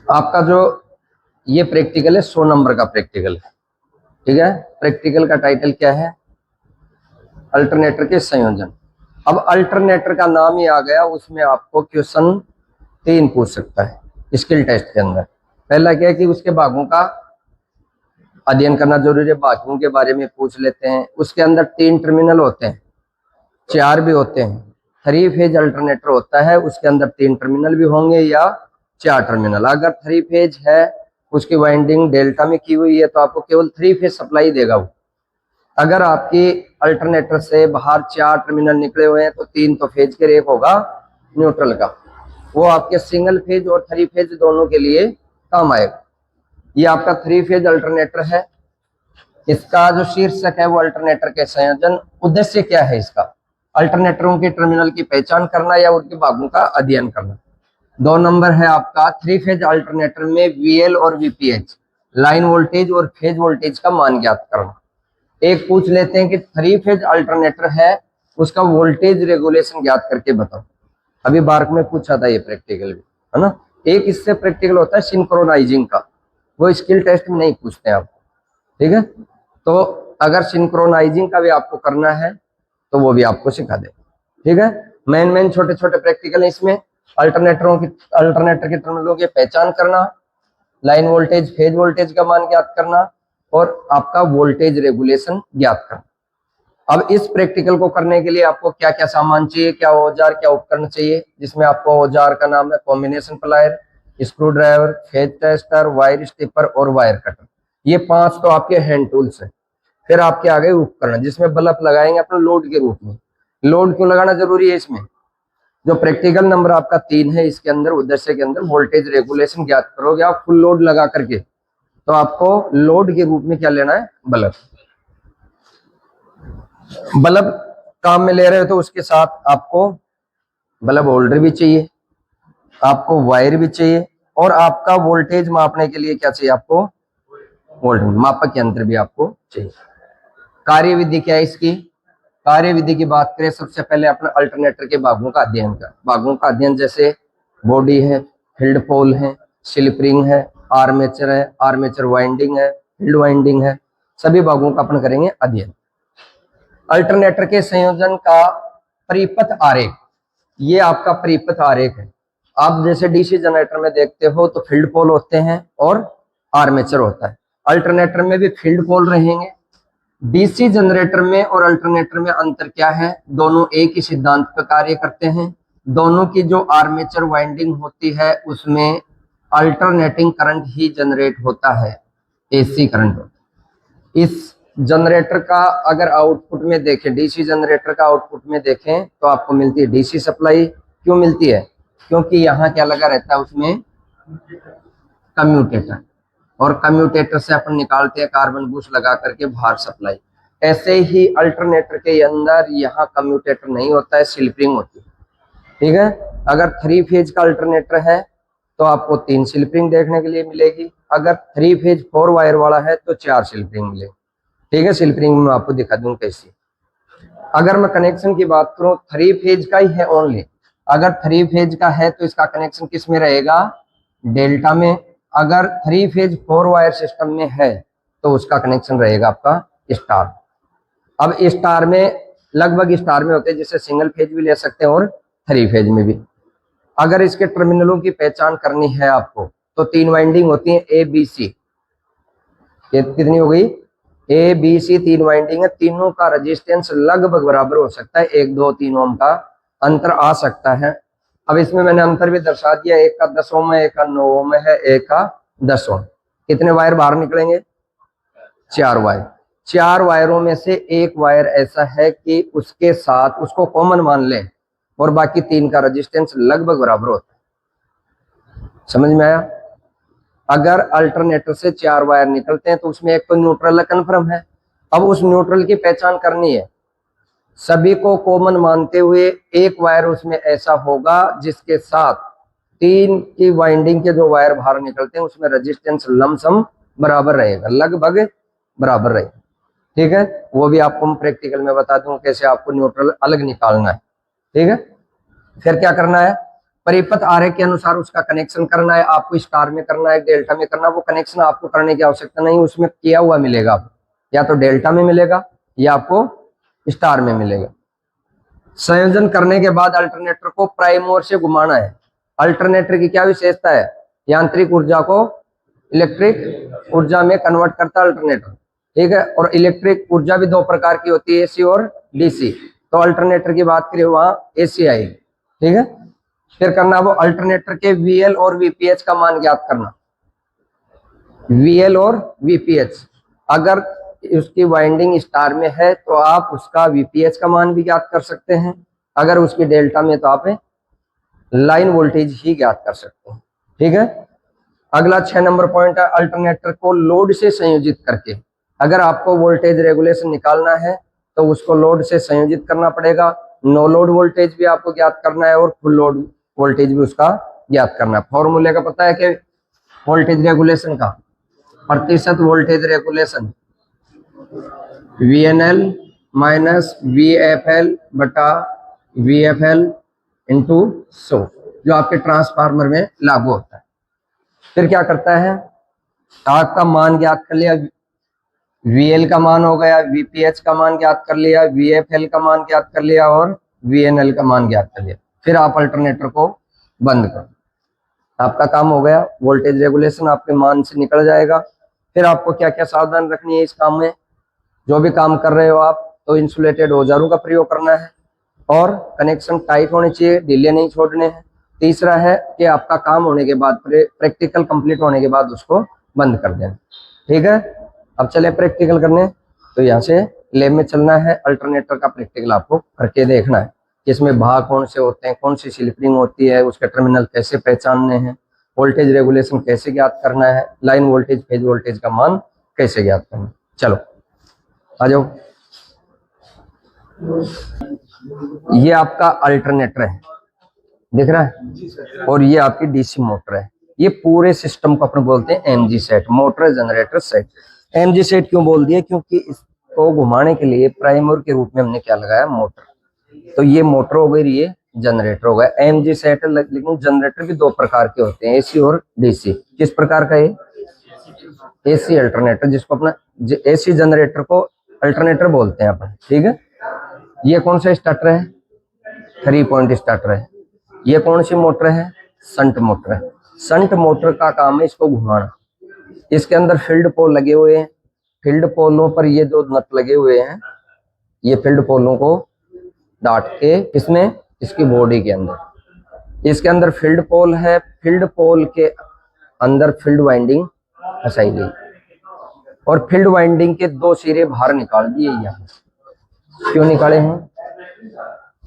आपका जो ये प्रैक्टिकल है 100 नंबर का प्रैक्टिकल है, ठीक है। प्रैक्टिकल का टाइटल क्या है? अल्टरनेटर के संयोजन। अब अल्टरनेटर का नाम ही आ गया, उसमें आपको क्वेश्चन 3 पूछ सकता है स्किल टेस्ट के अंदर। पहला क्या है कि उसके भागों का अध्ययन करना जरूरी है, भागों के बारे में पूछ लेते हैं। उसके अंदर 3 टर्मिनल होते हैं, 4 भी होते हैं। 3 फेज अल्टरनेटर होता है, उसके अंदर 3 टर्मिनल भी होंगे या 4 टर्मिनल। अगर 3 फेज है, उसकी वाइंडिंग डेल्टा में की हुई है, तो आपको केवल 3 फेज सप्लाई देगा वो। अगर आपकी अल्टरनेटर से बाहर 4 टर्मिनल निकले हुए हैं, तो 3 तो फेज के, एक होगा न्यूट्रल का। वो आपके सिंगल फेज और 3 फेज दोनों के लिए काम आएगा। ये आपका 3 फेज अल्टरनेटर है। इसका जो शीर्षक है वो अल्टरनेटर के संयोजन। उद्देश्य क्या है इसका? अल्टरनेटरों के टर्मिनल की पहचान करना या उनके भागों का अध्ययन करना। 2 नंबर है आपका 3 फेज अल्टरनेटर में वीएल और वीपीएच, लाइन वोल्टेज और फेज वोल्टेज का मान ज्ञात करना। एक पूछ लेते हैं कि 3 फेज अल्टरनेटर है, उसका वोल्टेज रेगुलेशन ज्ञात करके बताओ। अभी बार्क में पूछा था ये प्रैक्टिकल भी, है ना। एक इससे प्रैक्टिकल होता है सिंक्रोनाइजिंग का, वो स्किल टेस्ट में नहीं पूछते हैं आपको, ठीक है। तो अगर सिंक्रोनाइजिंग का भी आपको करना है तो वो भी आपको सिखा दे, ठीक है। मेन छोटे छोटे प्रैक्टिकल है इसमें। अल्टरनेटर के टर्मिनलों की पहचान करना, लाइन वोल्टेज फेज वोल्टेज का मान ज्ञात करना और आपका वोल्टेज रेगुलेशन ज्ञात करना। अब इस प्रैक्टिकल को करने के लिए आपको क्या क्या सामान चाहिए, क्या औजार क्या उपकरण चाहिए, जिसमें आपको औजार का नाम है combination plier, screw driver, phase tester, wire stripper और वायर कटर। ये 5 तो आपके हैंड टूल्स हैं। फिर आपके आ गए उपकरण, जिसमें बल्ब लगाएंगे अपने लोड के रूप में। लोड क्यों लगाना जरूरी है इसमें? जो प्रैक्टिकल नंबर आपका 3 है, इसके अंदर उद्देश्य के अंदर वोल्टेज रेगुलेशन ज्ञात करोगे आप फुल लोड लगा करके, तो आपको लोड के रूप में क्या लेना है? बल्ब। बल्ब काम में ले रहे हो तो उसके साथ आपको बल्ब होल्डर भी चाहिए, आपको वायर भी चाहिए, और आपका वोल्टेज मापने के लिए क्या चाहिए आपको? वोल्ट मापक यंत्र भी आपको चाहिए। कार्य विधि क्या है इसकी? कार्य विधि की बात करें, सबसे पहले अपना अल्टरनेटर के भागों का अध्ययन कर। भागों का अध्ययन जैसे बॉडी है, फील्ड पोल है, स्लिप रिंग है, आर्मेचर है, आर्मेचर वाइंडिंग है, फील्ड वाइंडिंग है, सभी भागों का अपन करेंगे अध्ययन। अल्टरनेटर के संयोजन का परिपथ आरेख, ये आपका परिपथ आरेख है। आप जैसे डीसी जनरेटर में देखते हो तो फील्ड पोल होते हैं और आर्मेचर होता है। अल्टरनेटर में भी फील्ड पोल रहेंगे। डीसी जनरेटर में और अल्टरनेटर में अंतर क्या है? दोनों एक ही सिद्धांत पर कार्य करते हैं। दोनों की जो आर्मेचर वाइंडिंग होती है उसमें अल्टरनेटिंग करंट ही जनरेट होता है, एसी करंट होता है। इस जनरेटर का अगर आउटपुट में देखें, डीसी जनरेटर का आउटपुट में देखें तो आपको मिलती है डीसी सप्लाई। क्यों मिलती है? क्योंकि यहाँ क्या लगा रहता है उसमें? कम्यूटेटर, और कम्यूटेटर से अपन निकालते हैं कार्बन बूस्ट लगा करके बाहर सप्लाई। ऐसे ही अल्टरनेटर के अंदर यहाँ कम्यूटेटर नहीं होता है, स्लिप रिंग होती है, ठीक है। अगर 3 फेज का अल्टरनेटर है तो आपको 3 स्लिप रिंग देखने के लिए मिलेगी। अगर 3 फेज 4 वायर वाला है तो 4 स्लिप रिंग मिलेगी, ठीक है। स्लिप रिंग में आपको दिखा दूं कैसी। अगर मैं कनेक्शन की बात करूं, 3 फेज का ही है ओनली। अगर 3 फेज का है तो इसका कनेक्शन किस में रहेगा? डेल्टा में। अगर 3 फेज 4 वायर सिस्टम में है तो उसका कनेक्शन रहेगा आपका स्टार। अब स्टार में लगभग स्टार में होते हैं, जिससे सिंगल फेज भी ले सकते हैं और 3 फेज में भी। अगर इसके टर्मिनलों की पहचान करनी है आपको तो 3 वाइंडिंग होती है ए बी सी। ये कितनी हो गई? ए बी सी 3 वाइंडिंग है। तीनों का रेजिस्टेंस लगभग बराबर हो सकता है, 1 2 3 ओम का अंतर आ सकता है। अब इसमें मैंने अंतर भी दर्शा दिया, एक का 10 ओम है, एक का 9 ओम है, एक का 10 ओम। कितने वायर बाहर निकलेंगे? 4 वायर। 4 वायरों में से एक वायर ऐसा है कि उसके साथ उसको कॉमन मान लें और बाकी 3 का रेजिस्टेंस लगभग बराबर होता है। समझ में आया? अगर अल्टरनेटर से 4 वायर निकलते हैं तो उसमें एक तो न्यूट्रल कन्फर्म है। अब उस न्यूट्रल की पहचान करनी है। सभी को कॉमन मानते हुए एक वायर उसमें ऐसा होगा जिसके साथ 3 की वाइंडिंग के जो वायर बाहर निकलते हैं उसमें रेजिस्टेंस लमसम बराबर रहेगा, लगभग बराबर रहेगा, ठीक है। वो भी आपको हम प्रैक्टिकल में बता दूं कैसे आपको न्यूट्रल अलग निकालना है, ठीक है। फिर क्या करना है? परिपथ आरेख के अनुसार उसका कनेक्शन करना है, आपको स्टार में करना है, डेल्टा में करना है, वो कनेक्शन आपको करने की आवश्यकता नहीं, उसमें किया हुआ मिलेगा आपको, या तो डेल्टा में मिलेगा या आपको स्टार में मिलेगा। संयोजन करने के बाद अल्टरनेटर को प्राइम ओर से घुमाना है। अल्टरनेटर की क्या विशेषता है? यांत्रिक ऊर्जा को इलेक्ट्रिक ऊर्जा में कन्वर्ट करता है अल्टरनेटर, ठीक है। और इलेक्ट्रिक ऊर्जा भी दो प्रकार की होती है, एसी और डीसी। तो अल्टरनेटर की बात करें वहां एसी आएगी, ठीक है। फिर करना वो अल्टरनेटर के वीएल और वीपीएच का मान ज्ञात करना। वीएल और वीपीएच, अगर उसकी वाइंडिंग स्टार में है तो आप उसका वीपीएच का मान भी ज्ञात कर सकते हैं, अगर उसकी डेल्टा में तो आप लाइन वोल्टेज ही ज्ञात कर सकते हैं, ठीक है। अगला 6 नंबर पॉइंट है अल्टरनेटर को लोड से संयोजित करके। अगर आपको वोल्टेज रेगुलेशन निकालना है तो उसको लोड से संयोजित करना पड़ेगा। नो लोड वोल्टेज भी आपको ज्ञात करना है और फुल लोड वोल्टेज भी उसका ज्ञात करना है। फॉर्मूले का पता है कि वोल्टेज रेगुलेशन का, प्रतिशत voltage regulation VNL minus VFL बटा VFL इंटू 100, जो आपके ट्रांसफार्मर में लागू होता है। फिर क्या करता है, टार्क का मान ज्ञात कर लिया, VL का मान हो गया, VPH का मान ज्ञात कर लिया, VFL का मान ज्ञात कर लिया और VNL का मान ज्ञात कर लिया। फिर आप अल्टरनेटर को बंद कर, आपका काम हो गया। वोल्टेज रेगुलेशन आपके मान से निकल जाएगा। फिर आपको क्या क्या सावधान रखनी है इस काम में, जो भी काम कर रहे हो आप, तो इंसुलेटेड औजारों का प्रयोग करना है और कनेक्शन टाइट होने चाहिए, ढीले नहीं छोड़ने हैं। तीसरा है कि आपका काम होने के बाद, प्रैक्टिकल कंप्लीट होने के बाद उसको बंद कर देना, ठीक है। अब चले प्रैक्टिकल करने। तो यहाँ से लैब में चलना है, अल्टरनेटर का प्रैक्टिकल आपको करके देखना है कि इसमें भाग कौन से होते हैं, कौन सी स्लिपरिंग होती है, उसके टर्मिनल कैसे पहचानने हैं, वोल्टेज रेगुलेशन कैसे ज्ञात करना है, लाइन वोल्टेज फेज वोल्टेज का मान कैसे ज्ञात करना है। चलो आ जाओ। ये आपका अल्टरनेटर है, दिख रहा है, और ये आपकी डीसी मोटर है। ये पूरे सिस्टम को अपन बोलते हैं MG set, motor generator set. MG set क्यों बोल दिया? क्योंकि इसको घुमाने के लिए प्राइमर के रूप में हमने क्या लगाया, मोटर। तो ये मोटर हो गई, ये जनरेटर हो गया। एमजी सेट, लेकिन जनरेटर भी दो प्रकार के होते हैं, एसी और डीसी। किस प्रकार का? ये एसी अल्टरनेटर, जिसको अपना एसी जनरेटर को अल्टरनेटर बोलते हैं अपन, ठीक है। ये कौन सा स्टार्टर है? 3 पॉइंट स्टार्टर है। ये कौन सी मोटर है? संट मोटर है। संट मोटर का काम है इसको घुमाना। इसके अंदर फील्ड पोल लगे हुए हैं, फील्ड पोलों पर ये जो नट लगे हुए हैं, ये फील्ड पोलों को डाट के इसमें, इसकी बॉडी के अंदर, इसके अंदर फील्ड पोल है। फील्ड पोल के अंदर फील्ड वाइंडिंग फंसाई गई और फील्ड वाइंडिंग के 2 सिरे बाहर निकाल दिए। यहाँ क्यों निकाले हैं?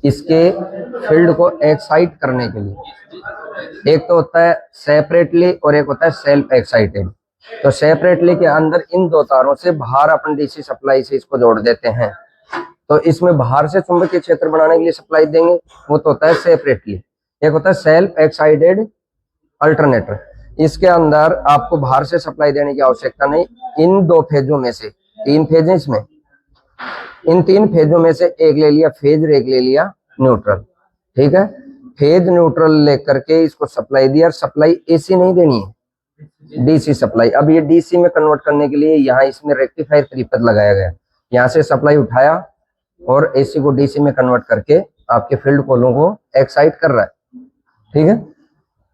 इसके फील्ड को एक्साइट करने के लिए। एक तो होता है सेपरेटली और एक होता है सेल्फ एक्साइटेड। तो सेपरेटली के अंदर इन 2 तारों से बाहर अपन डीसी सप्लाई से इसको जोड़ देते हैं, तो इसमें बाहर से चुंबकीय क्षेत्र बनाने के लिए सप्लाई देंगे, वो तो होता है सेपरेटली। एक होता है सेल्फ एक्साइटेड अल्टरनेटर, इसके अंदर आपको बाहर से सप्लाई देने की आवश्यकता नहीं। इन 2 फेजों में से, 3 फेज है इसमें, इन 3 फेजों में से एक ले लिया फेज, एक ले लिया न्यूट्रल, ठीक है। फेज न्यूट्रल लेकर के इसको सप्लाई दिया। सप्लाई एसी नहीं देनी है, डीसी सप्लाई। अब ये डीसी में कन्वर्ट करने के लिए यहाँ इसमें रेक्टिफायर त्रिपद लगाया गया, यहाँ से सप्लाई उठाया और एसी को डीसी में कन्वर्ट करके आपके फील्ड पोलों को एक्साइट कर रहा है, ठीक है।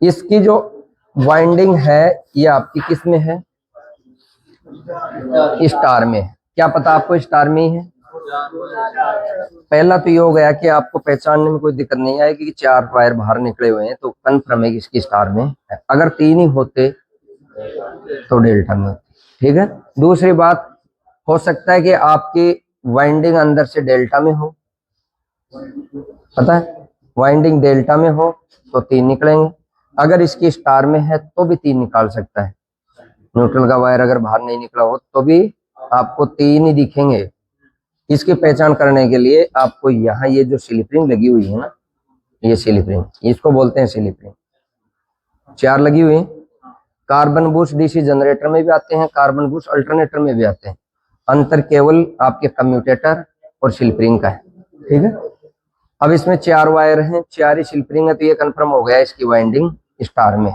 इसकी जो वाइंडिंग है ये आपकी किस में है? स्टार में। क्या पता आपको स्टार में ही है? पहला तो ये हो गया कि आपको पहचानने में कोई दिक्कत नहीं आएगी कि 4 वायर बाहर निकले हुए हैं, तो कन्फर्म है कि इसकी स्टार में है। अगर 3 ही होते तो डेल्टा में होती, ठीक है। दूसरी बात, हो सकता है कि आपकी वाइंडिंग अंदर से डेल्टा में हो, पता है, वाइंडिंग डेल्टा में हो तो 3 निकलेंगे। अगर इसकी स्टार में है तो भी 3 निकाल सकता है। न्यूट्रल का वायर अगर बाहर नहीं निकला हो तो भी आपको 3 ही दिखेंगे। इसकी पहचान करने के लिए आपको यहाँ ये जो स्लिपरिंग लगी हुई है ना, ये स्लिपरिंग, इसको बोलते हैं स्लिपरिंग, 4 लगी हुई। कार्बन बूस्ट डीसी जनरेटर में भी आते हैं, कार्बन बूस्ट अल्टरनेटर में भी आते हैं। अंतर केवल आपके कम्यूटेटर और स्लिपरिंग का है, ठीक है। अब इसमें 4 वायर हैं, 4 ही स्लिप रिंग है, तो ये कंफर्म हो गया इसकी वाइंडिंग स्टार में।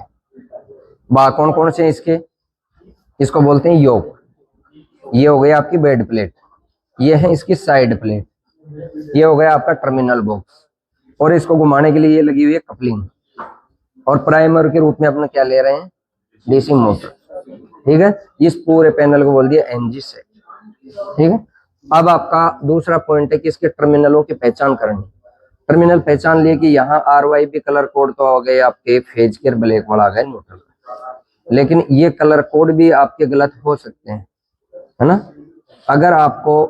कौन कौन से इसके, इसको बोलते हैं योक। ये हो गई आपकी बेड प्लेट, ये है इसकी साइड प्लेट, ये हो गया आपका टर्मिनल बॉक्स, और इसको घुमाने के लिए ये लगी हुई है कपलिंग। और प्राइमर के रूप में अपने क्या ले रहे हैं, डीसी मोटर। ठीक है, इस पूरे पैनल को बोल दिया एनजी सेट। ठीक है, अब आपका दूसरा पॉइंट है कि इसके टर्मिनलों की पहचान करनी। टर्मिनल पहचान लिए कि यहाँ RYB कलर कोड तो हो गए आपके फेज के ब्लैक वाला आ गया न्यूट्रल, लेकिन ये कलर कोड भी आपके गलत हो सकते हैं, है ना। अगर आपको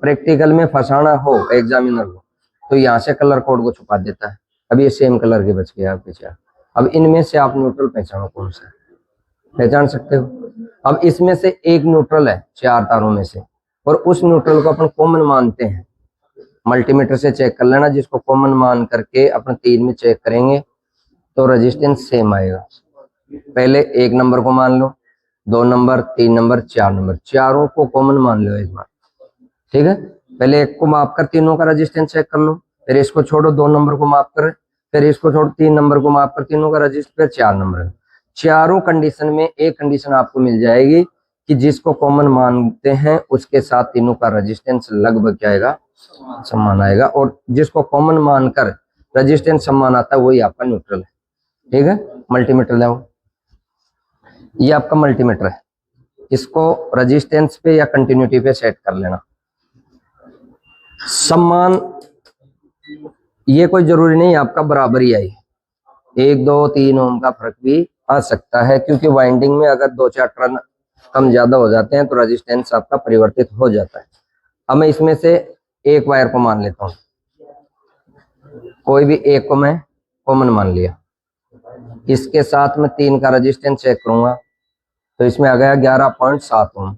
प्रैक्टिकल में फंसाना हो एग्जामिनर को, तो यहाँ से कलर कोड को छुपा देता है। अब ये सेम कलर के बच गए आपके 4। अब इनमें से आप न्यूट्रल पहचानो कौन सा है, पहचान सकते हो। अब इसमें से एक न्यूट्रल है 4 तारों में से, और उस न्यूट्रल को अपन कॉमन मानते हैं। मल्टीमीटर से चेक कर लेना, जिसको कॉमन मान करके अपन 3 में चेक करेंगे तो रेजिस्टेंस सेम आएगा। पहले 1 नंबर को मान लो, 2 नंबर, 3 नंबर, 4 नंबर, चारों को कॉमन मान लो एक बार। ठीक है, पहले 1 को माप कर तीनों का रेजिस्टेंस चेक कर लो, फिर इसको छोड़ो 2 नंबर को माप कर, फिर इसको छोड़ो 3 नंबर को माप कर तीनों का रेजिस्टेंस, फिर 4 नंबर। चारों कंडीशन में एक कंडीशन आपको मिल जाएगी कि जिसको कॉमन मानते हैं उसके साथ तीनों का रेजिस्टेंस लगभग क्या आएगा, समान आएगा, और जिसको कॉमन मानकर रेजिस्टेंस समान आता है वही आपका न्यूट्रल है। ठीक है, मल्टीमीटर लाओ, ये आपका मल्टीमीटर है, इसको रेजिस्टेंस पे या कंटिन्यूटी पे सेट कर लेना। समान, ये कोई जरूरी नहीं आपका बराबर ही आई, 1, 2, 3 ओम का फर्क भी आ सकता है, क्योंकि वाइंडिंग में अगर 2-4 टर्न कम ज्यादा हो जाते हैं तो रेजिस्टेंस आपका परिवर्तित हो जाता है। अब मैं इसमें से एक वायर को मान लेता हूँ, कोई भी एक को मैं कॉमन मान लिया, इसके साथ में 3 का रेजिस्टेंस चेक करूंगा तो इसमें आ गया 11.7 ओम,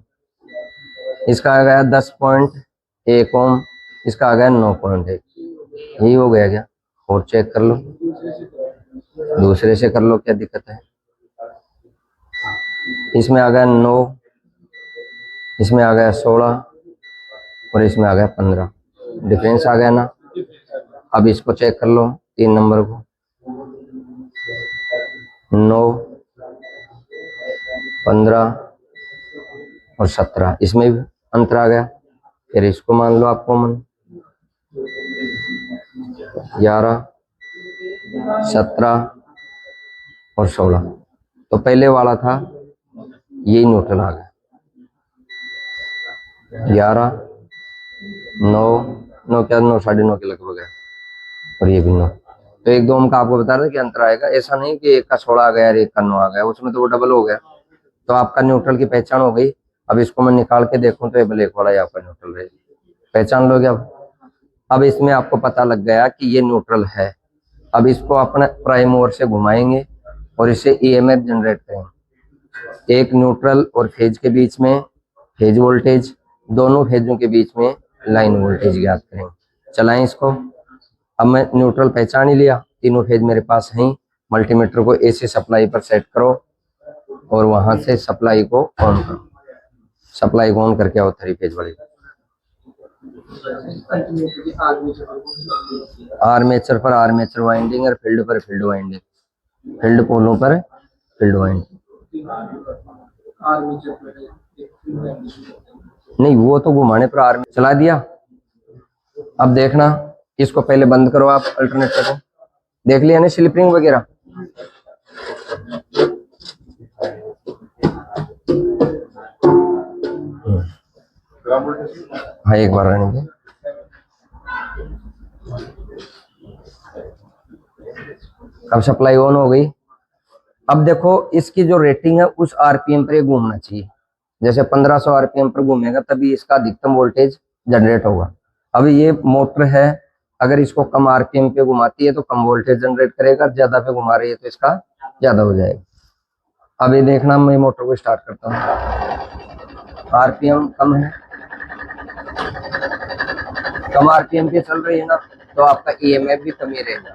इसका आ गया 10.1 ओम, इसका आ गया 9.1। यही हो गया क्या, और चेक कर लो, दूसरे से कर लो, क्या दिक्कत है। इसमें आ गया 9, इसमें आ गया 16, और इसमें आ गया 15, डिफरेंस आ गया ना। अब इसको चेक कर लो, 3 नंबर को, 9, 15 और 17, इसमें भी अंतर आ गया। फिर इसको मान लो आप कॉमन, 11, 17 और 16, तो पहले वाला था यही न्यूट्रल आ गया, 11, 9, 9 क्या 9, 9.5 के लगभग है, और ये भी 9, तो 1-2 ओम का आपको बता रहे कि अंतर आएगा। ऐसा नहीं कि एक का 16 आ गया और एक का 9 आ गया, उसमें तो वो डबल हो गया। तो आपका न्यूट्रल की पहचान हो गई। अब इसको मैं निकाल के देखूं तो ये ब्लैक वाला ही आपका न्यूट्रल रहेगा, पहचान लोगे। अब इसमें आपको पता लग गया कि ये न्यूट्रल है। अब इसको अपने प्राइम मूवर से घुमाएंगे और इसे ईएमएफ जनरेट करेंगे। एक न्यूट्रल और फेज के बीच में फेज वोल्टेज, दोनों फेजों के बीच में लाइन वोल्टेज ज्ञात करेंगे। चलाएं इसको। अब मैं न्यूट्रल पहचान ही लिया, तीनों फेज मेरे पास हैं। मल्टीमीटर को एसी सप्लाई पर सेट करो और वहां से सप्लाई को ऑन करो। सप्लाई को ऑन करके आओ 3 फेज वाली। आर्मेचर पर आर्मेचर वाइंडिंग और फील्ड पर फील्ड वाइंडिंग, फील्ड पोलों पर फील्ड वाइंडिंग। नहीं, वो तो घुमाने पर आर्मेचर चला दिया। अब देखना, इसको पहले बंद करो आप अल्टरनेटर को। देख लिया ना स्लिप रिंग वगैरह। हाँ, एक बार रहने दे। अब सप्लाई ऑन हो गई। अब देखो इसकी जो रेटिंग है उस आरपीएम पर घूमना चाहिए। जैसे 1500 आरपीएम पर घूमेगा तभी इसका अधिकतम वोल्टेज जनरेट होगा। अब ये मोटर है, अगर इसको कम आरपीएम पे घुमाती है तो कम वोल्टेज जनरेट करेगा, ज्यादा पे घुमा रही है तो इसका ज्यादा हो जाएगा। अब ये देखना, मैं मोटर को स्टार्ट करता हूँ। आरपीएम कम है, कम आरपीएम पे चल रही है ना, तो आपका ईएमएफ भी कम ही रहेगा।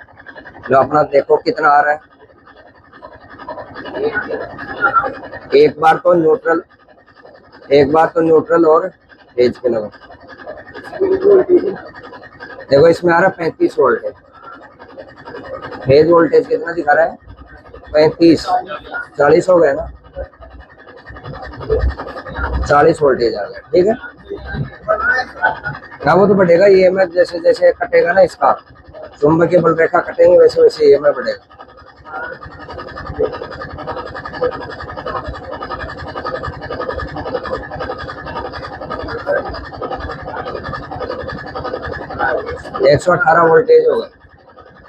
जो अपना देखो कितना आ रहा है, एक बार तो न्यूट्रल और फेज के लगा। देखो इसमें आ रहा है 35 वोल्ट है, फेज वोल्टेज कितना दिखा रहा है? 35। 40 हो गए ना, 40 वोल्टेज आ गया, ठीक है। क्या वो तो बढ़ेगा ईएमएफ, जैसे जैसे कटेगा ना इसका, चुंबकीय बल रेखा कटेंगे वैसे वैसे ईएमएफ बढ़ेगा। एक 118 वोल्टेज होगा,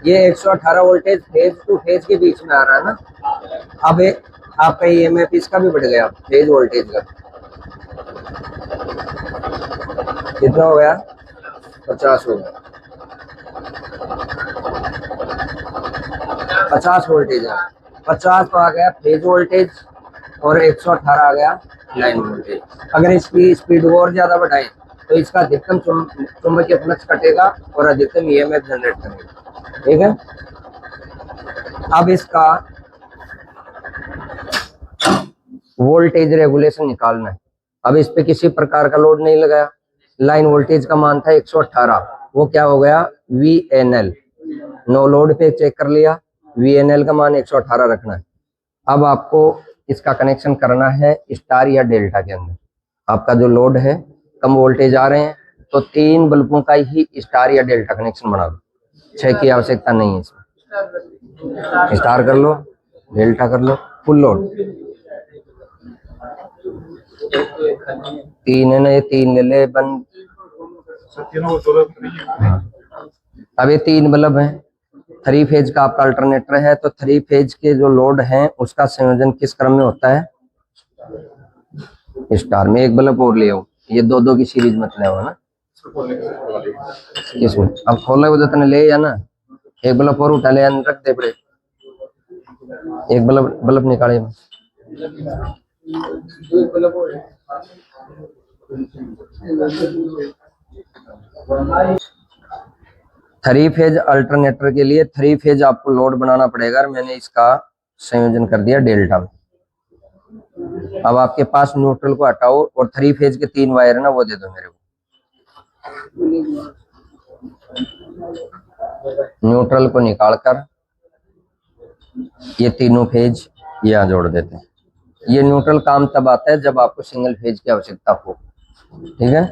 ये 118 वोल्टेज फेज टू फेज के बीच में आ रहा है ना। अब आपका ईएमएफ इसका भी बढ़ गया, फेज वोल्टेज का कितना हो गया? 50 हो गया, 50 वोल्टेज आ, 50 तो आ गया फेज वोल्टेज और 118 आ गया लाइन वोल्टेज। अगर इसकी स्पीड और ज्यादा बढ़ाए तो इसका अधिकतम चुंबकीय फ्लक्स कटेगा और अधिकतम ईएमएफ जनरेट करेगा, ठीक है। अब इसका वोल्टेज रेगुलेशन निकालना है। अब इस पे किसी प्रकार का लोड नहीं लगाया, लाइन वोल्टेज का मान था 118, वो क्या हो गया? VNL। नो लोड पे चेक कर लिया, VNL का मान 118 रखना है। अब आपको इसका कनेक्शन करना है स्टार या डेल्टा के अंदर। आपका जो लोड है, कम वोल्टेज आ रहे हैं तो 3 बल्बों का ही स्टार या डेल्टा कनेक्शन बना लो, 6 की आवश्यकता नहीं है इसमें। स्टार कर लो, डेल्टा कर लो, फुल लोड 3 है ना, ये 3 ले ले बंद। अब ये 3 बल्ब हैं, 3 फेज का आपका अल्टरनेटर है, तो 3 फेज के जो लोड हैं उसका संयोजन किस क्रम में होता है? स्टार में। एक बल्ब और ले आओ, ये 2-2 की सीरीज मत ले आओ ना इसमें। अब खोला वो तने ले या ना, एक बल्ब और उठा ले, रख दे पड़े, एक बल्ब निकाले। थ्री फेज अल्टरनेटर के लिए 3 फेज आपको लोड बनाना पड़ेगा, और मैंने इसका संयोजन कर दिया डेल्टा में। अब आपके पास न्यूट्रल को हटाओ और 3 फेज के 3 वायर है ना, वो दे दो मेरे को। न्यूट्रल को निकालकर ये तीनों फेज यहाँ जोड़ देते हैं। ये न्यूट्रल काम तब आता है जब आपको सिंगल फेज की आवश्यकता हो, ठीक है।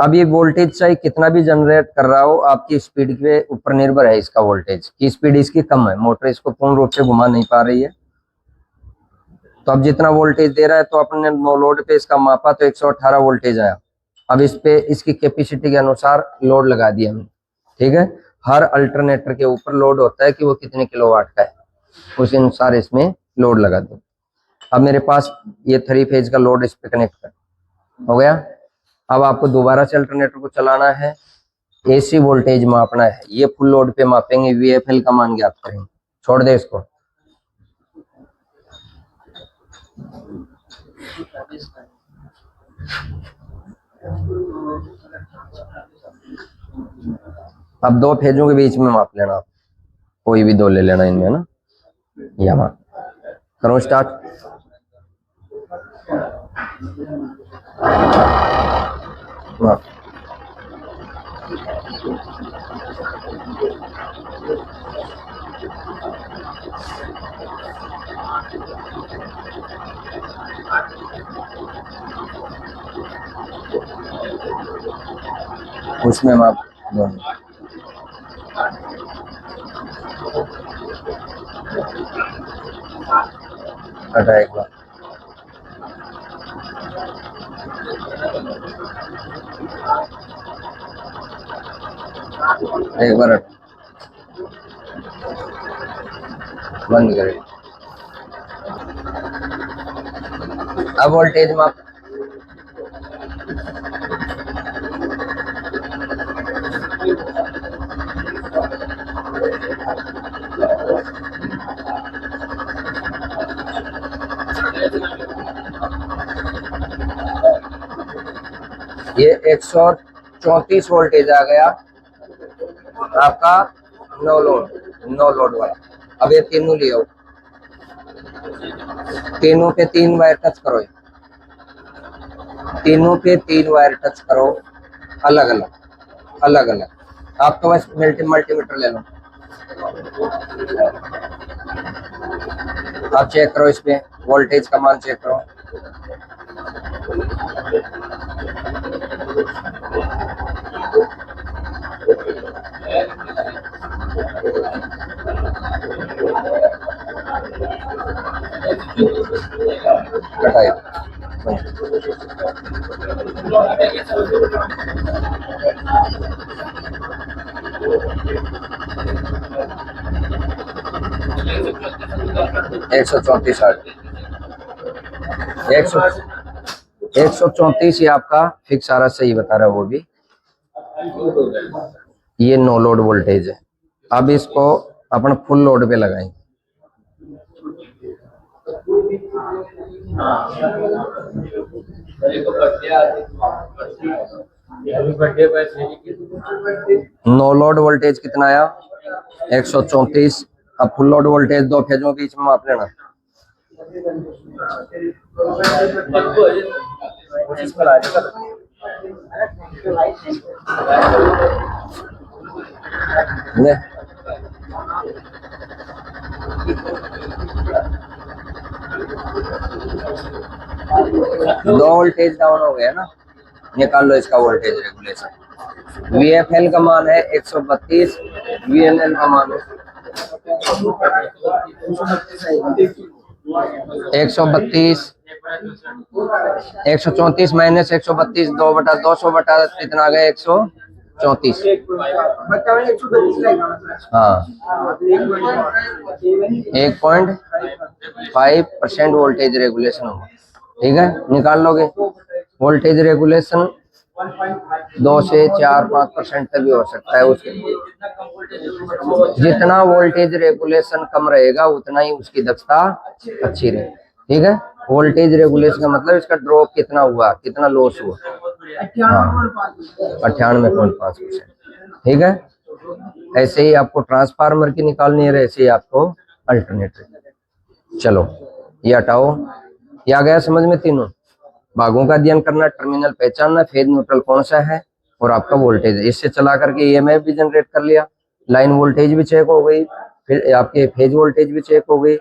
अब ये वोल्टेज चाहे कितना भी जनरेट कर रहा हो, आपकी स्पीड के ऊपर निर्भर है। इसका वोल्टेज की स्पीड इसकी कम है, मोटर इसको पूर्ण रूप से घुमा नहीं पा रही है, तो अब जितना वोल्टेज दे रहा है, तो अपने नो लोड पे इसका मापा तो 118 वोल्टेज आया। अब इस पे इसकी कैपेसिटी के अनुसार लोड लगा दिया हमने, ठीक है। हर अल्टरनेटर के ऊपर लोड होता है कि वो कितने किलोवाट का है, उस अनुसार इसमें लोड लगा दो। अब मेरे पास ये 3 फेज का लोड इस पे कनेक्ट कर हो गया। अब आपको दोबारा से अल्टरनेटर को चलाना है, एसी वोल्टेज मापना है। ये फुल लोड पे मापेंगे, VFL का मान ज्ञात करेंगे। छोड़ दे इसको। अब 2 फेजों के बीच में माप लेना आप, कोई भी 2 ले लेना इनमें ना, या माप करो स्टार्ट। माप उसमें माप दोनों। हटा एक बार, एक बार बंद करें। अब वोल्टेज माप, ये 134 वोल्टेज आ गया आपका नो लोड वाला। अब ये तीनों ले आओ, तीनों पे 3 वायर टच करो, तीनों पे 3 वायर टच करो। अलग अलग अलग अलग। आप तो बस मल्टीमीटर ले लो, आप चेक करो, इस पे वोल्टेज का मान चेक करो। कटाई 134 134 ये आपका फिक्स आ रहा, सही बता रहा है वो भी। ये नो लोड वोल्टेज है। अब इसको अपन फुल लोड पे लगाएंगे। नो लोड वोल्टेज कितना आया? 134। अब फुल लोड वोल्टेज दो फेजों के बीच में माप लेना। ले। दो वोल्टेज डाउन हो गया ना, निकाल लो इसका वोल्टेज रेगुलेशन। VFL का मान है 132, VNL का मान है 132। 134 माइनस 132, 2/200 बटा कितना आ गया? 134। हाँ, 1.5% वोल्टेज रेगुलेशन होगा। ठीक है, निकाल लोगे। वोल्टेज रेगुलेशन 2 से 4-5% तक भी हो सकता है। उसके जितना वोल्टेज रेगुलेशन कम रहेगा उतना ही उसकी दक्षता अच्छी रहेगी। ठीक है, वोल्टेज रेगुलेशन का मतलब इसका ड्रॉप कितना हुआ, कितना लॉस हुआ। 98.5%। ठीक है, ऐसे ही आपको ट्रांसफार्मर की निकालनी है, ऐसे ही आपको अल्टरनेटर। चलो ये हटाओ, ये आ गया समझ में। तीनों भागों का अध्ययन करना, टर्मिनल पहचानना, फेज न्यूट्रल कौन सा है, और आपका वोल्टेज। इससे चला करके EMF भी जनरेट कर लिया, लाइन वोल्टेज भी चेक हो गई, फिर आपके फेज वोल्टेज भी चेक हो गई,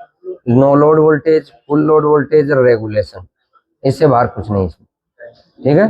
no load voltage, full load voltage और रेगुलेशन। इससे बाहर कुछ नहीं। ठीक है।